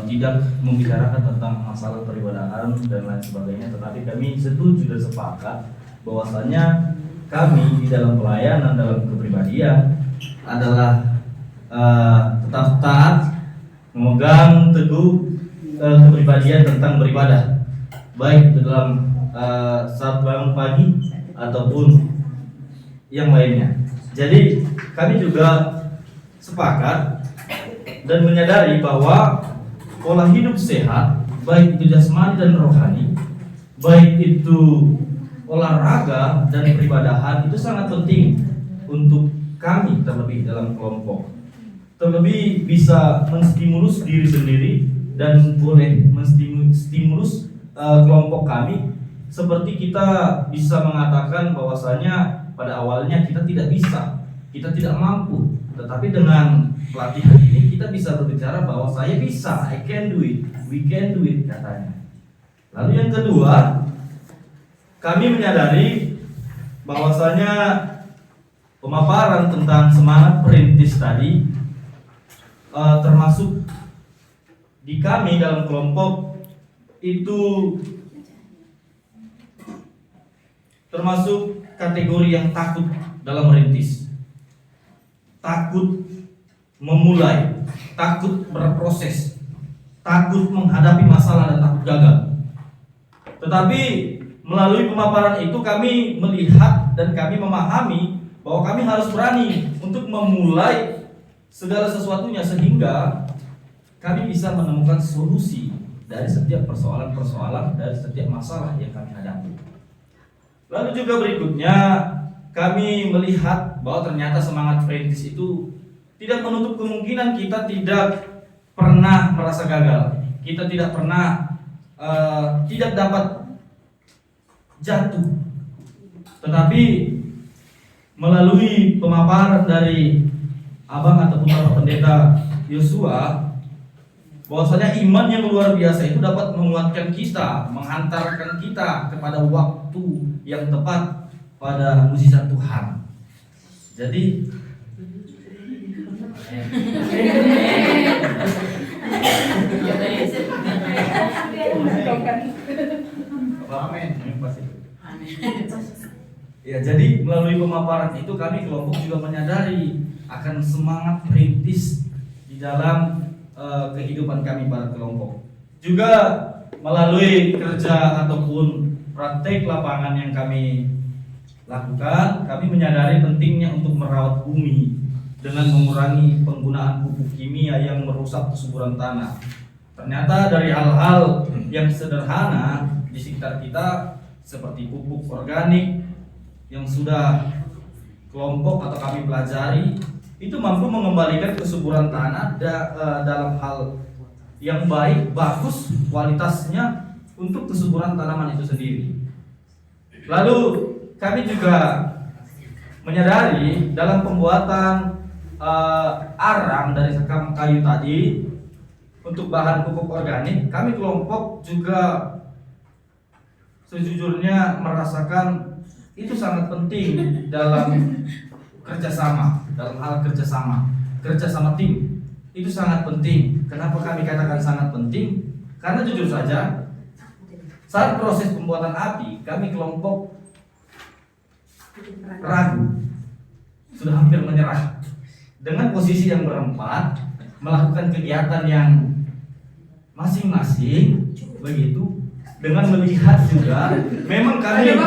tidak membicarakan tentang masalah peribadahan dan lain sebagainya, tetapi kami setuju dan sepakat bahwasanya kami di dalam pelayanan dalam kepribadian adalah tetap taat, memegang teguh kepribadian tentang beribadah, baik itu dalam saat bangun pagi ataupun yang lainnya. Jadi kami juga sepakat dan menyadari bahwa pola hidup sehat, baik itu jasmani dan rohani, baik itu olahraga dan peribadahan, itu sangat penting untuk kami, terlebih dalam kelompok. Terlebih bisa menstimulus diri sendiri dan boleh menstimulus kelompok kami. Seperti kita bisa mengatakan bahwasanya pada awalnya kita tidak bisa, kita tidak mampu, tetapi dengan pelatihan ini kita bisa berbicara bahwa saya bisa, I can do it, we can do it katanya. Lalu yang kedua, kami menyadari bahwasanya pemaparan tentang semangat perintis tadi termasuk di kami dalam kelompok itu termasuk kategori yang takut dalam merintis, takut memulai, takut berproses, takut menghadapi masalah dan takut gagal. Tetapi melalui pemaparan itu kami melihat dan kami memahami bahwa kami harus berani untuk memulai segala sesuatunya sehingga kami bisa menemukan solusi dari setiap persoalan-persoalan, dari setiap masalah yang kami hadapi. Lalu juga berikutnya kami melihat bahwa ternyata semangat perintis itu tidak menutup kemungkinan kita tidak pernah merasa gagal, kita tidak pernah tidak dapat jatuh. Tetapi melalui pemaparan dari abang ataupun Bapak Pendeta Yosua, bahwasanya iman yang luar biasa itu dapat menguatkan kita, menghantarkan kita kepada waktu yang tepat pada mukjizat Tuhan. Jadi ya, jadi melalui pemaparan itu kami kelompok juga menyadari akan semangat perintis di dalam kehidupan kami pada kelompok. Juga melalui kerja ataupun praktek lapangan yang kami lakukan, kami menyadari pentingnya untuk merawat bumi dengan mengurangi penggunaan pupuk kimia yang merusak kesuburan tanah. Ternyata dari hal-hal yang sederhana di sekitar kita seperti pupuk organik yang sudah kelompok atau kami pelajari itu mampu mengembalikan kesuburan tanah dalam hal yang baik, bagus kualitasnya untuk kesuburan tanaman itu sendiri. Lalu kami juga menyadari dalam pembuatan arang dari sekam kayu tadi untuk bahan pupuk organik, kami kelompok juga sejujurnya merasakan itu sangat penting dalam kerjasama, dalam hal kerjasama tim itu sangat penting. Kenapa kami katakan sangat penting? Karena jujur saja saat proses pembuatan api kami kelompok ragu, sudah hampir menyerah. Dengan posisi yang berempat melakukan kegiatan yang masing-masing begitu, dengan melihat juga memang kami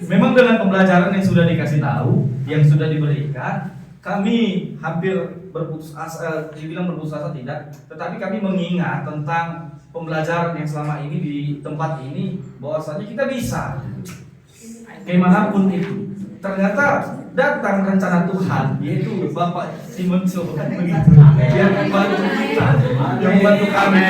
memang dengan pembelajaran yang sudah dikasih tahu, yang sudah diberikan, kami hampir berputus asa, dibilang berputus asa tidak, tetapi kami mengingat tentang pembelajaran yang selama ini di tempat ini, bahwasanya kita bisa bagaimanapun itu. Ternyata datang rencana Tuhan, yaitu Bapak Simon Sohan begitu, yang membantu kita, yang membantu kami.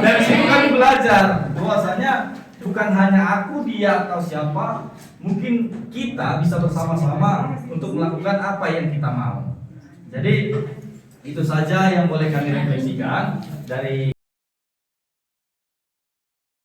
Dari situ kami belajar bahwasanya bukan hanya aku, dia atau siapa, mungkin kita bisa bersama-sama untuk melakukan apa yang kita mau. Jadi itu saja yang boleh kami refleksikan dari